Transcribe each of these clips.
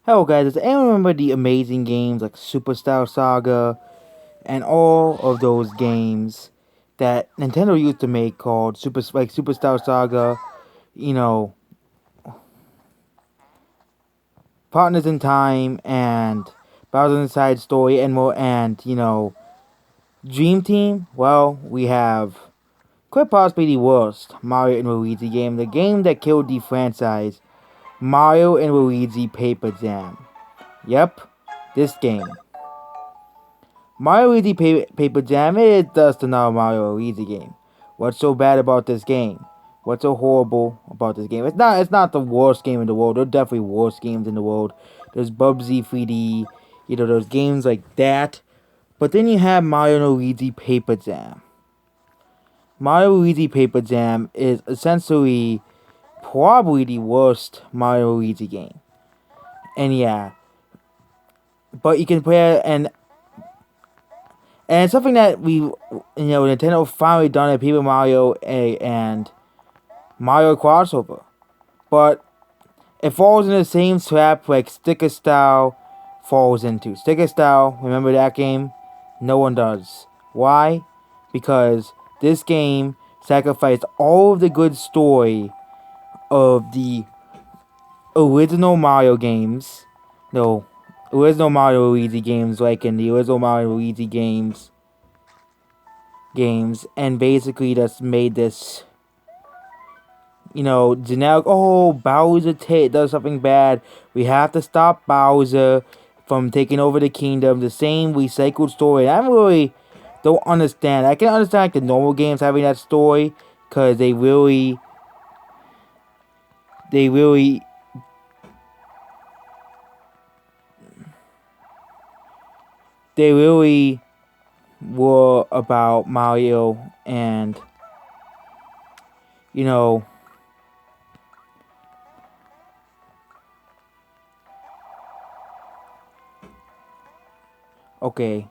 Hello guys, does anyone remember the amazing games like Superstar Saga and all of those games that Nintendo used to make called Superstar Saga, you know, Partners in Time and Bowser's Inside Story and more and Dream Team? Well, we have quite possibly the worst Mario and Luigi game, the game that killed the franchise, Mario and Luigi Paper Jam. Yep, this game. Mario Luigi Paper Jam is just another Mario Luigi game. What's so bad about this game? What's so horrible about this game? It's not the worst game in the world. There are definitely worse games in the world. There's Bubsy 3D, those games like that. But then you have Mario and Luigi Paper Jam. Mario Luigi Paper Jam is essentially probably the worst Mario Luigi game. And yeah, but you can play it, and it's something that Nintendo finally done at Paper Mario and Mario crossover. But it falls in the same trap like Sticker Style falls into. Sticker Style, remember that game? No one does. Why? Because this game sacrificed all of the good story of the original Mario games. No, original Mario Luigi games, like in the original Mario Luigi games, and basically just made this, generic. Oh, Bowser does something bad. We have to stop Bowser from taking over the kingdom. The same recycled story. I really don't understand. I can understand like the normal games having that story, because they really, they really were about Mario and you know okay,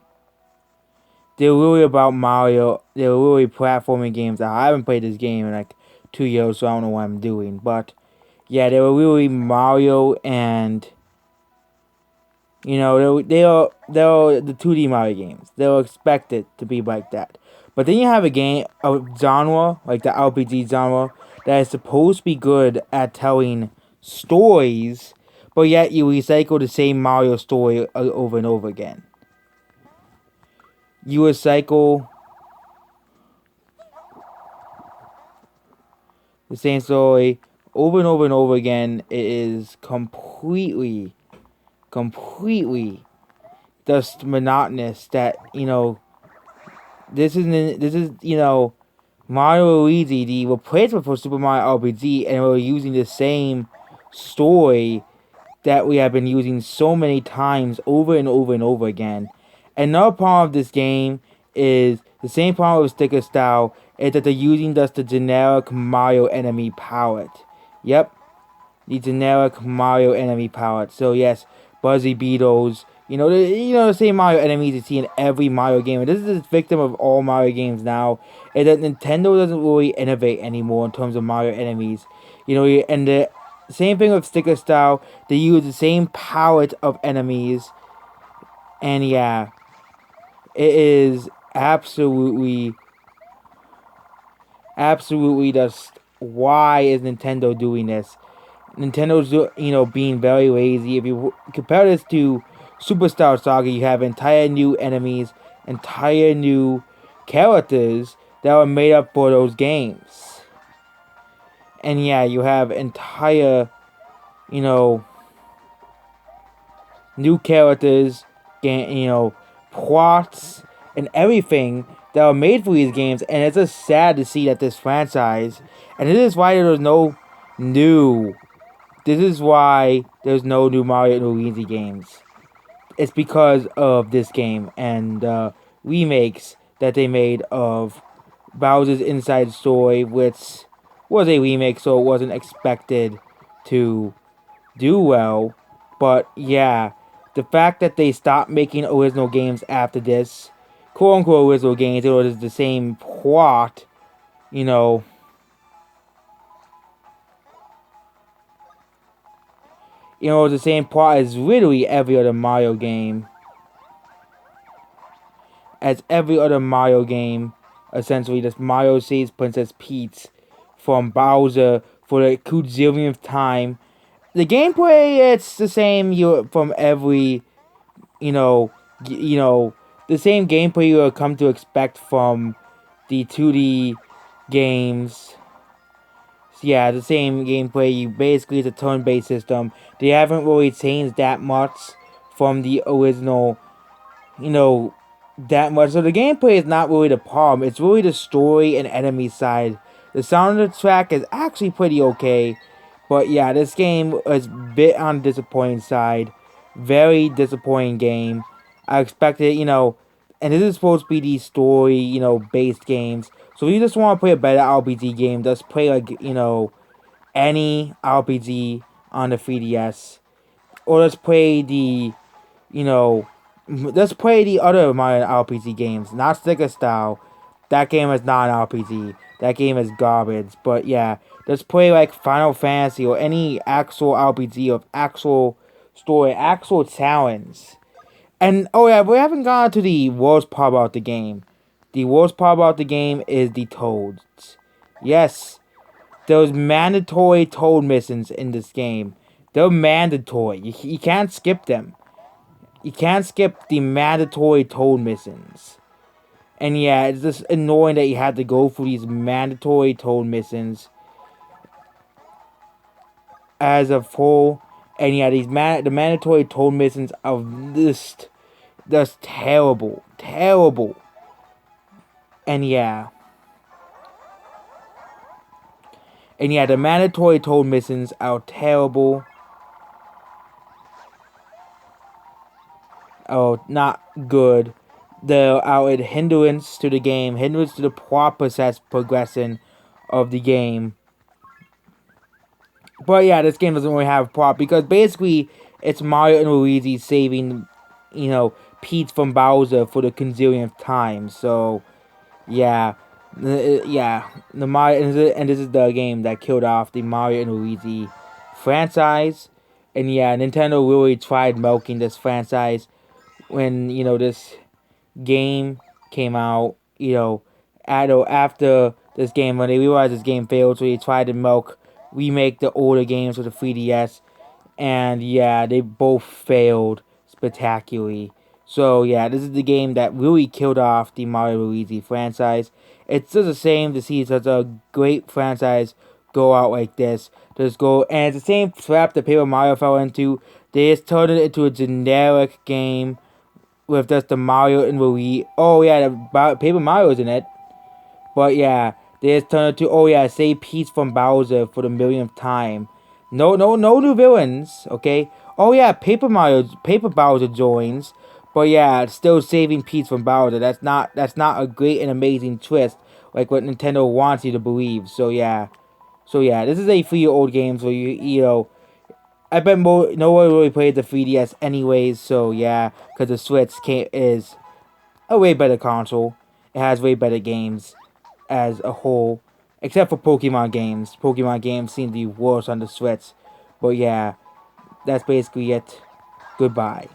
they're really about Mario. They're really platforming games. I haven't played this game in like 2 years, so I don't know what I'm doing. But yeah, they were really Mario, and they are the 2D Mario games. They were expected to be like that. But then you have a genre like the RPG genre that is supposed to be good at telling stories, but yet you recycle the same Mario story over and over again. You recycle the same story over and over and over again. It is completely just monotonous. That this is Mario and Luigi, the replacement for Super Mario RPG, and we're using the same story that we have been using so many times over and over and over again. Another problem of this game is the same problem with Sticker Style, is that they're using just the generic Mario enemy palette. Yep, the generic Mario enemy palette. So yes, Buzzy Beetles, the same Mario enemies you see in every Mario game. And this is the victim of all Mario games now, is that Nintendo doesn't really innovate anymore in terms of Mario enemies. And the same thing with Sticker Style. They use the same palette of enemies, and yeah, it is absolutely just, why is Nintendo doing this? Nintendo's being very lazy. If you compare this to Superstar Saga, you have entire new enemies, entire new characters that were made up for those games. And yeah, you have entire, you know, new characters, plots, and everything that were made for these games. And it's just sad to see that this franchise, and this is why there's no new. This is why there's no new Mario and Luigi games. It's because of this game and remakes that they made of Bowser's Inside Story, which was a remake, so it wasn't expected to do well. But yeah, the fact that they stopped making original games after this, quote unquote original games, it was the same plot, you know, the same plot as literally every other Mario game. As every other Mario game, essentially, this Mario saves Princess Peach from Bowser for the quadrillionth time. The gameplay, it's the same from every, you know, the same gameplay you will come to expect from the 2D games. Yeah, the same gameplay. You basically, it's a turn-based system. They haven't really changed that much from the original, you know, that much. So the gameplay is not really the problem. It's really the story and enemy side. The soundtrack is actually pretty okay. But yeah, this game is a bit on the disappointing side. Very disappointing game. I expected, and this is supposed to be the story, based games. So if you just want to play a better RPG game, just play like, any RPG on the 3DS. Or let's play you know, let's play the other Mario RPG games, not Sticker Style. That game is not an RPG. That game is garbage. But yeah, let's play like Final Fantasy or any actual RPG of actual story, actual challenge. And oh yeah, we haven't gone to the worst part about the game. The worst part about the game is the toads. Yes, there's mandatory toad missions in this game. They're mandatory. You can't skip them. You can't skip the mandatory toad missions. And yeah, it's just annoying that you have to go through these mandatory toad missions as a whole. And yeah, the mandatory toad missions are just terrible, terrible. And yeah, the mandatory toad missions are terrible. Oh, not good. They're a hindrance to the game, hindrance to the plot process progression of the game. But yeah, this game doesn't really have a plot because basically it's Mario and Luigi saving, Peach from Bowser for the quadrillionth time. So yeah, the Mario and this is the game that killed off the Mario and Luigi franchise. And yeah, Nintendo really tried milking this franchise when this game came out. After this game, when they realized this game failed, so they tried to remake the older games with the 3DS, and yeah, they both failed spectacularly. So yeah, this is the game that really killed off the Mario Luigi franchise. It's just a shame to see such a great franchise go out like this. Just go, and it's the same trap that Paper Mario fell into. They just turned it into a generic game with just the Mario and Luigi. Oh yeah, the Paper Mario's in it. But yeah, they just turned it to, oh yeah, save Peach from Bowser for the millionth time. No new villains, okay? Oh yeah, Paper Bowser joins. But yeah, still saving Peach from Bowser. That's not a great and amazing twist like what Nintendo wants you to believe. So yeah. This is a 3-year-old game, so I bet no one really played the 3DS anyways, so yeah, because the Switch is a way better console. It has way better games as a whole, except for Pokemon games. Pokemon games seem to be worse on the Switch, but yeah, that's basically it. Goodbye.